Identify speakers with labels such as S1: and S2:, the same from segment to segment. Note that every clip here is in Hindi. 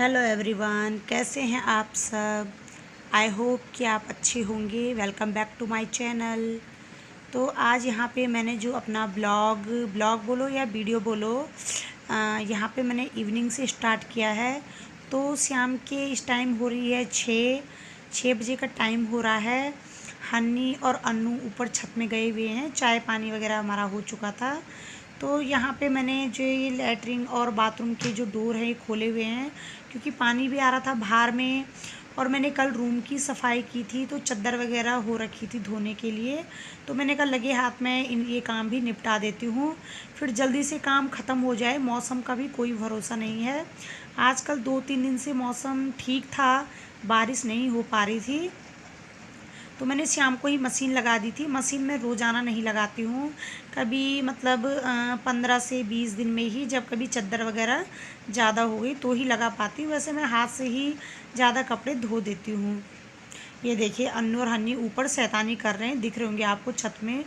S1: हेलो एवरीवन, कैसे हैं आप सब। आई होप कि आप अच्छे होंगे। Welcome back to my channel. तो आज यहाँ पे मैंने जो अपना ब्लॉग बोलो या वीडियो बोलो, यहाँ पे मैंने इवनिंग से स्टार्ट किया है। तो शाम के इस टाइम हो रही है 6 बजे का टाइम हो रहा है। हन्नी और अन्नू ऊपर छत में गए हुए हैं, चाय पानी वगैरह हमारा हो चुका था। तो यहाँ पे मैंने जो ये लैट्रिन और बाथरूम के जो डोर हैं ये खोले हुए हैं, क्योंकि पानी भी आ रहा था बाहर में। और मैंने कल रूम की सफाई की थी, तो चादर वगैरह हो रखी थी धोने के लिए। तो मैंने कहा लगे हाथ में ये काम भी निपटा देती हूँ, फिर जल्दी से काम ख़त्म हो जाए। मौसम का भी कोई भरोसा नहीं है। आजकल 2-3 दिन से मौसम ठीक था, बारिश नहीं हो पा रही थी। तो मैंने शाम को ही मशीन लगा दी थी। मशीन में रोज़ाना नहीं लगाती हूँ, कभी मतलब 15 से 20 दिन में ही, जब कभी चादर वगैरह ज़्यादा हो गई तो ही लगा पाती हूँ। वैसे मैं हाथ से ही ज़्यादा कपड़े धो देती हूँ। ये देखिए अन्नू और हन्नी ऊपर शैतानी कर रहे हैं, दिख रहे होंगे आपको, छत में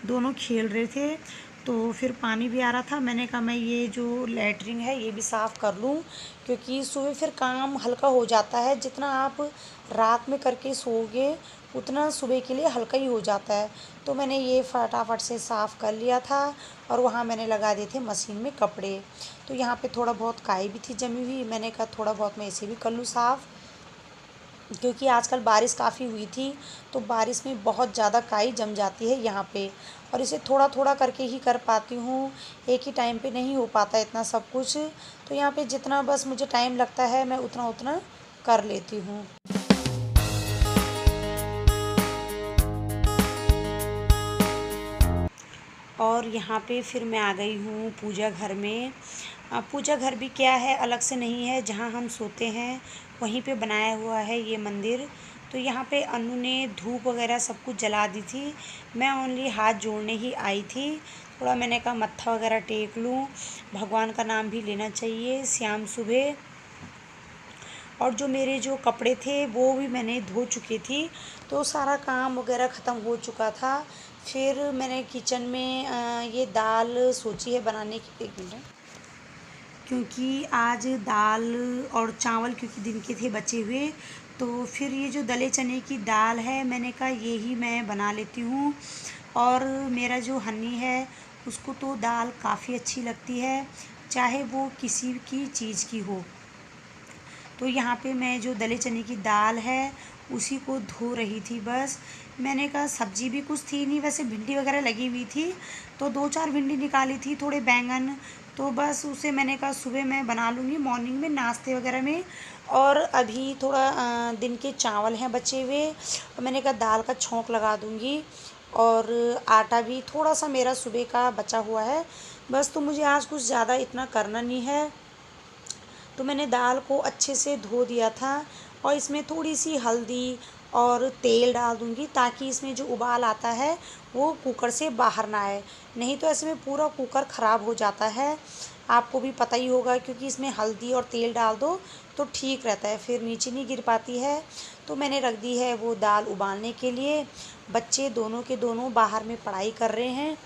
S1: दोनों खेल रहे थे। तो फिर पानी भी आ रहा था, मैंने कहा मैं ये जो लैट्रिन है ये भी साफ़ कर लूँ, क्योंकि सुबह फिर काम हल्का हो जाता है। जितना आप रात में करके सोओगे उतना सुबह के लिए हल्का ही हो जाता है। तो मैंने ये फटाफट से साफ़ कर लिया था, और वहाँ मैंने लगा दिए थे मशीन में कपड़े। तो यहाँ पे थोड़ा बहुत काई भी थी जमी हुई, मैंने कहा थोड़ा बहुत मैं इसे भी कर लूँ साफ़, क्योंकि आजकल बारिश काफ़ी हुई थी। तो बारिश में बहुत ज़्यादा काई जम जाती है यहाँ पे, और इसे थोड़ा थोड़ा करके ही कर पाती हूँ, एक ही टाइम पे नहीं हो पाता इतना सब कुछ। तो यहाँ पे जितना बस मुझे टाइम लगता है मैं उतना उतना कर लेती हूँ। और यहाँ पे फिर मैं आ गई हूँ पूजा घर में। पूजा घर भी क्या है, अलग से नहीं है, जहाँ हम सोते हैं वहीं पे बनाया हुआ है ये मंदिर। तो यहाँ पे अनु ने धूप वगैरह सब कुछ जला दी थी, मैं ओनली हाथ जोड़ने ही आई थी। थोड़ा मैंने कहा मत्था वगैरह टेक लूँ, भगवान का नाम भी लेना चाहिए शाम सुबह। और जो मेरे जो कपड़े थे वो भी मैंने धो चुकी थी, तो सारा काम वगैरह ख़त्म हो चुका था। फिर मैंने किचन में ये दाल सोची है बनाने की। एक मिनट, क्योंकि आज दाल और चावल क्योंकि दिन के थे बचे हुए, तो फिर ये जो दले चने की दाल है मैंने कहा ये ही मैं बना लेती हूँ। और मेरा जो हन्नी है उसको तो दाल काफ़ी अच्छी लगती है, चाहे वो किसी की चीज़ की हो। तो यहाँ पे मैं जो दले चने की दाल है उसी को धो रही थी बस। मैंने कहा सब्जी भी कुछ थी नहीं, वैसे भिंडी वगैरह लगी हुई थी, तो 2-4 भिंडी निकाली थी, थोड़े बैंगन, तो बस उसे मैंने कहा सुबह मैं बना लूँगी मॉर्निंग में नाश्ते वगैरह में। और अभी थोड़ा दिन के चावल हैं बचे हुए, और मैंने कहा दाल का छौंक लगा दूँगी। और आटा भी थोड़ा सा मेरा सुबह का बचा हुआ है बस। तो मुझे आज कुछ ज़्यादा इतना करना नहीं है। तो मैंने दाल को अच्छे से धो दिया था, और इसमें थोड़ी सी हल्दी और तेल डाल दूँगी, ताकि इसमें जो उबाल आता है वो कुकर से बाहर ना आए, नहीं तो ऐसे में पूरा कुकर ख़राब हो जाता है। आपको भी पता ही होगा, क्योंकि इसमें हल्दी और तेल डाल दो तो ठीक रहता है, फिर नीचे नहीं गिर पाती है। तो मैंने रख दी है वो दाल उबालने के लिए। बच्चे दोनों के दोनों बाहर में पढ़ाई कर रहे हैं,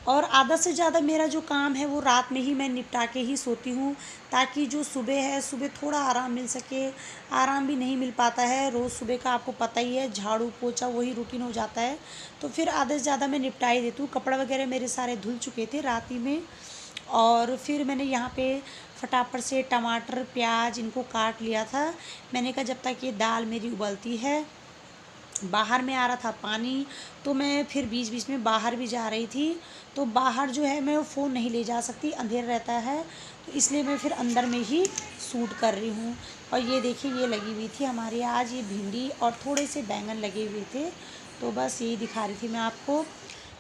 S1: और आधा से ज़्यादा मेरा जो काम है वो रात में ही मैं निपटा के ही सोती हूँ, ताकि जो सुबह है सुबह थोड़ा आराम मिल सके। आराम भी नहीं मिल पाता है, रोज़ सुबह का आपको पता ही है, झाड़ू पोछा वही रूटीन हो जाता है। तो फिर आधे से ज़्यादा मैं निपटा ही देती हूँ। कपड़ा वगैरह मेरे सारे धुल चुके थे रात ही में। और फिर मैंने यहाँ पे फटाफट से टमाटर प्याज इनको काट लिया था। मैंने कहा जब तक ये दाल मेरी उबलती है, बाहर में आ रहा था पानी, तो मैं फिर बीच बीच में बाहर भी जा रही थी। तो बाहर जो है मैं वो फ़ोन नहीं ले जा सकती, अंधेरा रहता है, तो इसलिए मैं फिर अंदर में ही शूट कर रही हूँ। और ये देखिए ये लगी हुई थी हमारे आज ये भिंडी, और थोड़े से बैंगन लगे हुए थे, तो बस यही दिखा रही थी मैं आपको।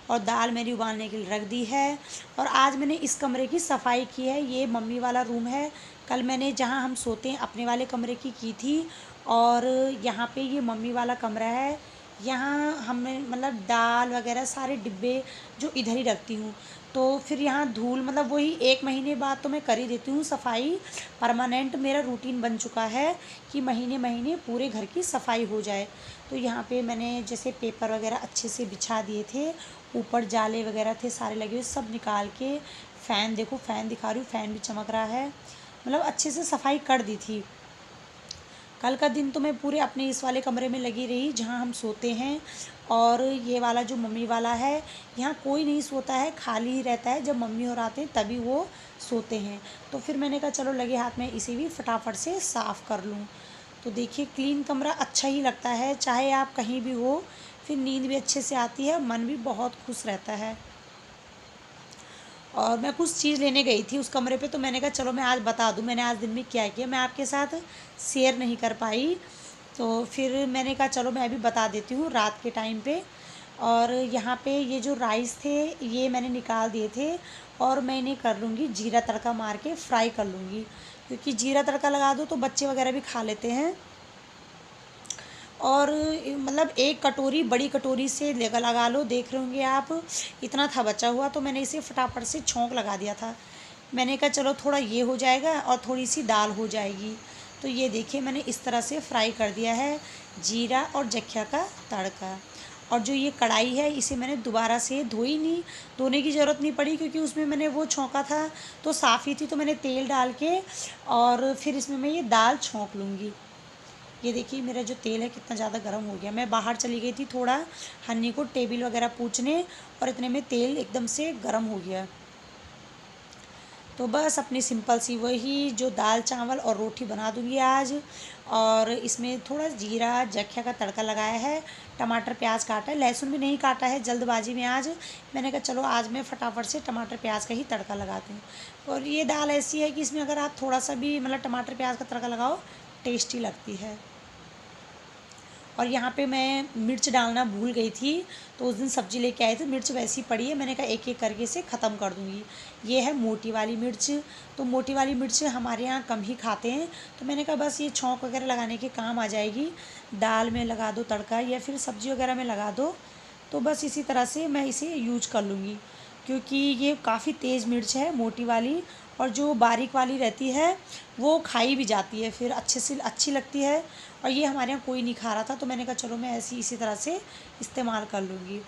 S1: और दाल मेरी उबालने के लिए रख दी है। और आज मैंने इस कमरे की सफाई की है, ये मम्मी वाला रूम है। कल मैंने जहाँ हम सोते हैं अपने वाले कमरे की थी, और यहाँ पे ये मम्मी वाला कमरा है। यहाँ हमने मतलब दाल वगैरह सारे डिब्बे जो इधर ही रखती हूँ। तो फिर यहाँ धूल मतलब वही 1 महीने बाद तो मैं कर ही देती हूँ सफाई। परमानेंट मेरा रूटीन बन चुका है कि महीने महीने पूरे घर की सफाई हो जाए। तो यहाँ पे मैंने जैसे पेपर वगैरह अच्छे से बिछा दिए थे, ऊपर जाले वगैरह थे सारे लगे हुए, सब निकाल के फ़ैन देखो, फ़ैन दिखा रही हूँ, फ़ैन भी चमक रहा है। मतलब अच्छे से सफाई कर दी थी। कल का दिन तो मैं पूरे अपने इस वाले कमरे में लगी रही जहाँ हम सोते हैं, और ये वाला जो मम्मी वाला है, यहाँ कोई नहीं सोता है, खाली ही रहता है। जब मम्मी और आते हैं तभी वो सोते हैं। तो फिर मैंने कहा चलो लगे हाथ में इसे भी फटाफट से साफ़ कर लूँ। तो देखिए क्लीन कमरा अच्छा ही लगता है, चाहे आप कहीं भी हो, फिर नींद भी अच्छे से आती है, मन भी बहुत खुश रहता है। और मैं कुछ चीज़ लेने गई थी उस कमरे पे, तो मैंने कहा चलो मैं आज बता दूं मैंने आज दिन में क्या किया। मैं आपके साथ शेयर नहीं कर पाई, तो फिर मैंने कहा चलो मैं अभी बता देती हूँ रात के टाइम पे। और यहाँ पे ये जो राइस थे ये मैंने निकाल दिए थे, और मैं इन्हें कर लूँगी जीरा तड़का मार के फ्राई कर लूँगी, क्योंकि जीरा तड़का लगा दो तो बच्चे वगैरह भी खा लेते हैं। और मतलब एक कटोरी, बड़ी कटोरी से लगा लो, देख रहे होंगे आप, इतना था बचा हुआ, तो मैंने इसे फटाफट से छौंक लगा दिया था। मैंने कहा चलो थोड़ा ये हो जाएगा और थोड़ी सी दाल हो जाएगी। तो ये देखिए मैंने इस तरह से फ्राई कर दिया है जीरा और जख्या का तड़का। और जो ये कढ़ाई है इसे मैंने दोबारा से धोई नहीं, धोने की ज़रूरत नहीं पड़ी, क्योंकि उसमें मैंने वो छौंका था तो साफ़ ही थी। तो मैंने तेल डाल के और फिर इसमें मैं ये दाल छौंक लूँगी। ये देखिए मेरा जो तेल है कितना ज़्यादा गर्म हो गया। मैं बाहर चली गई थी थोड़ा हन्नी को टेबल वगैरह पूछने, और इतने में तेल एकदम से गर्म हो गया। तो बस अपनी सिंपल सी वही जो दाल चावल और रोटी बना दूँगी आज। और इसमें थोड़ा जीरा जख्या का तड़का लगाया है, टमाटर प्याज काटा है, लहसुन भी नहीं काटा है जल्दबाजी में आज। मैंने कहा चलो आज मैं फटाफट से टमाटर प्याज का ही तड़का लगाती हूँ। और ये दाल ऐसी है कि इसमें अगर आप थोड़ा सा भी मतलब टमाटर प्याज का तड़का लगाओ टेस्टी लगती है। और यहाँ पे मैं मिर्च डालना भूल गई थी, तो उस दिन सब्ज़ी लेके आए थे, मिर्च वैसी पड़ी है, मैंने कहा एक एक करके इसे ख़त्म कर दूँगी। ये है मोटी वाली मिर्च, तो मोटी वाली मिर्च हमारे यहाँ कम ही खाते हैं, तो मैंने कहा बस ये छौंक वगैरह लगाने के काम आ जाएगी। दाल में लगा दो तड़का या फिर सब्ज़ी वगैरह में लगा दो, तो बस इसी तरह से मैं इसे यूज कर लूँगी। क्योंकि ये काफ़ी तेज़ मिर्च है मोटी वाली, और जो बारीक वाली रहती है वो खाई भी जाती है, फिर अच्छे से अच्छी लगती है। और ये हमारे यहाँ कोई नहीं खा रहा था, तो मैंने कहा चलो मैं ऐसी इसी तरह से इस्तेमाल कर लूँगी।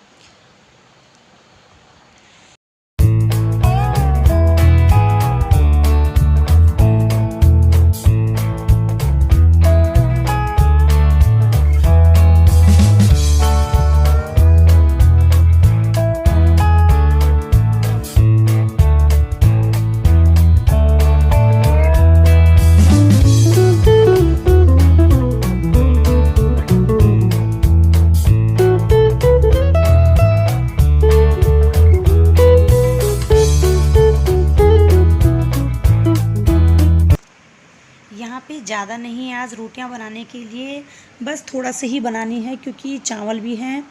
S1: यहाँ पे ज़्यादा नहीं आज रोटियाँ बनाने के लिए, बस थोड़ा सा ही बनानी है, क्योंकि चावल भी हैं।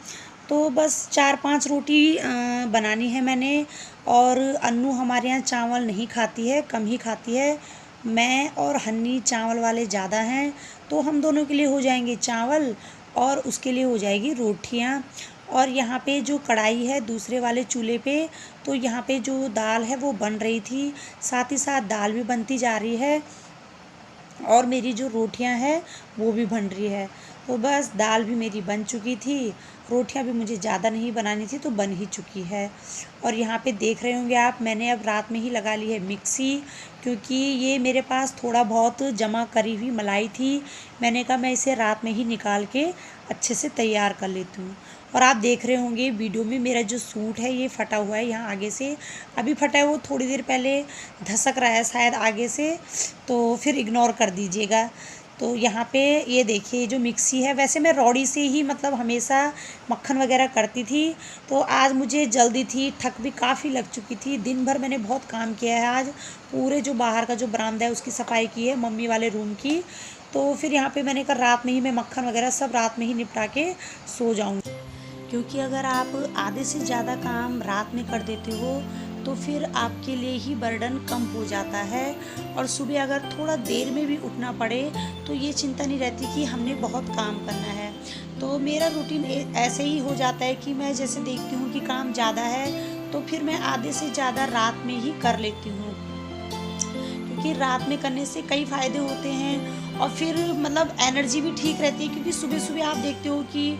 S1: तो बस 4-5 रोटी बनानी है मैंने। और अन्नू हमारे यहाँ चावल नहीं खाती है, कम ही खाती है। मैं और हन्नी चावल वाले ज़्यादा हैं, तो हम दोनों के लिए हो जाएंगे चावल और उसके लिए हो जाएगी रोटियाँ। और यहाँ पे जो कढ़ाई है दूसरे वाले चूल्हे पे, तो यहाँ पे जो दाल है वो बन रही थी, साथ ही साथ दाल भी बनती जा रही है, और मेरी जो रोटियां हैं वो भी बन रही है। तो बस दाल भी मेरी बन चुकी थी, रोटियां भी मुझे ज़्यादा नहीं बनानी थी तो बन ही चुकी है। और यहाँ पे देख रहे होंगे आप, मैंने अब रात में ही लगा ली है मिक्सी, क्योंकि ये मेरे पास थोड़ा बहुत जमा करी हुई मलाई थी। मैंने कहा मैं इसे रात में ही निकाल के अच्छे से तैयार कर लेती हूँ। और आप देख रहे होंगे वीडियो में मेरा जो सूट है ये फटा हुआ है यहाँ आगे से, अभी फटा है, वो थोड़ी देर पहले धसक रहा है शायद आगे से, तो फिर इग्नोर कर दीजिएगा। तो यहाँ पे ये देखिए जो मिक्सी है, वैसे मैं रौड़ी से ही मतलब हमेशा मक्खन वगैरह करती थी, तो आज मुझे जल्दी थी, थक भी काफ़ी लग चुकी थी, दिन भर मैंने बहुत काम किया है आज। पूरे जो बाहर का जो बरामदा है उसकी सफाई की है, मम्मी वाले रूम की। तो फिर यहाँ पे मैंने कहा रात में ही मैं मक्खन वगैरह सब रात में ही निपटा के सो जाऊँगी। क्योंकि अगर आप आधे से ज़्यादा काम रात में कर देते हो तो फिर आपके लिए ही बर्डन कम हो जाता है, और सुबह अगर थोड़ा देर में भी उठना पड़े तो ये चिंता नहीं रहती कि हमने बहुत काम करना है। तो मेरा रूटीन ऐसे ही हो जाता है कि मैं जैसे देखती हूँ कि काम ज़्यादा है तो फिर मैं आधे से ज़्यादा रात में ही कर लेती हूँ, क्योंकि रात में करने से कई फ़ायदे होते हैं। और फिर मतलब एनर्जी भी ठीक रहती है, क्योंकि सुबह सुबह आप देखते हो कि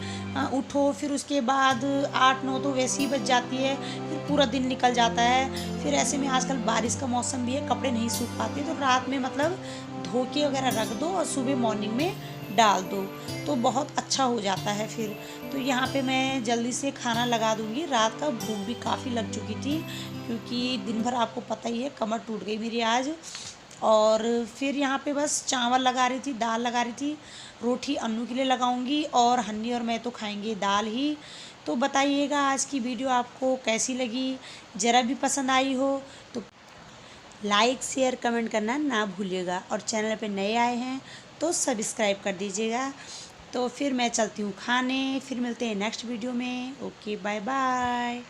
S1: उठो, फिर उसके बाद 8-9 तो वैसे ही बज जाती है, फिर पूरा दिन निकल जाता है। फिर ऐसे में आजकल बारिश का मौसम भी है, कपड़े नहीं सूख पाते, तो रात में मतलब धो के वगैरह रख दो और सुबह मॉर्निंग में डाल दो, तो बहुत अच्छा हो जाता है फिर। तो यहाँ पे मैं जल्दी से खाना लगा दूँगी, रात का भूख भी काफ़ी लग चुकी थी, क्योंकि दिन भर आपको पता ही है कमर टूट गई मेरी आज। और फिर यहाँ पे बस चावल लगा रही थी, दाल लगा रही थी, रोटी अन्नू के लिए लगाऊंगी, और हन्नी और मैं तो खाएंगे दाल ही। तो बताइएगा आज की वीडियो आपको कैसी लगी, ज़रा भी पसंद आई हो तो लाइक शेयर कमेंट करना ना भूलिएगा, और चैनल पे नए आए हैं तो सब्सक्राइब कर दीजिएगा। तो फिर मैं चलती हूँ खाने, फिर मिलते हैं नेक्स्ट वीडियो में। Okay, bye bye.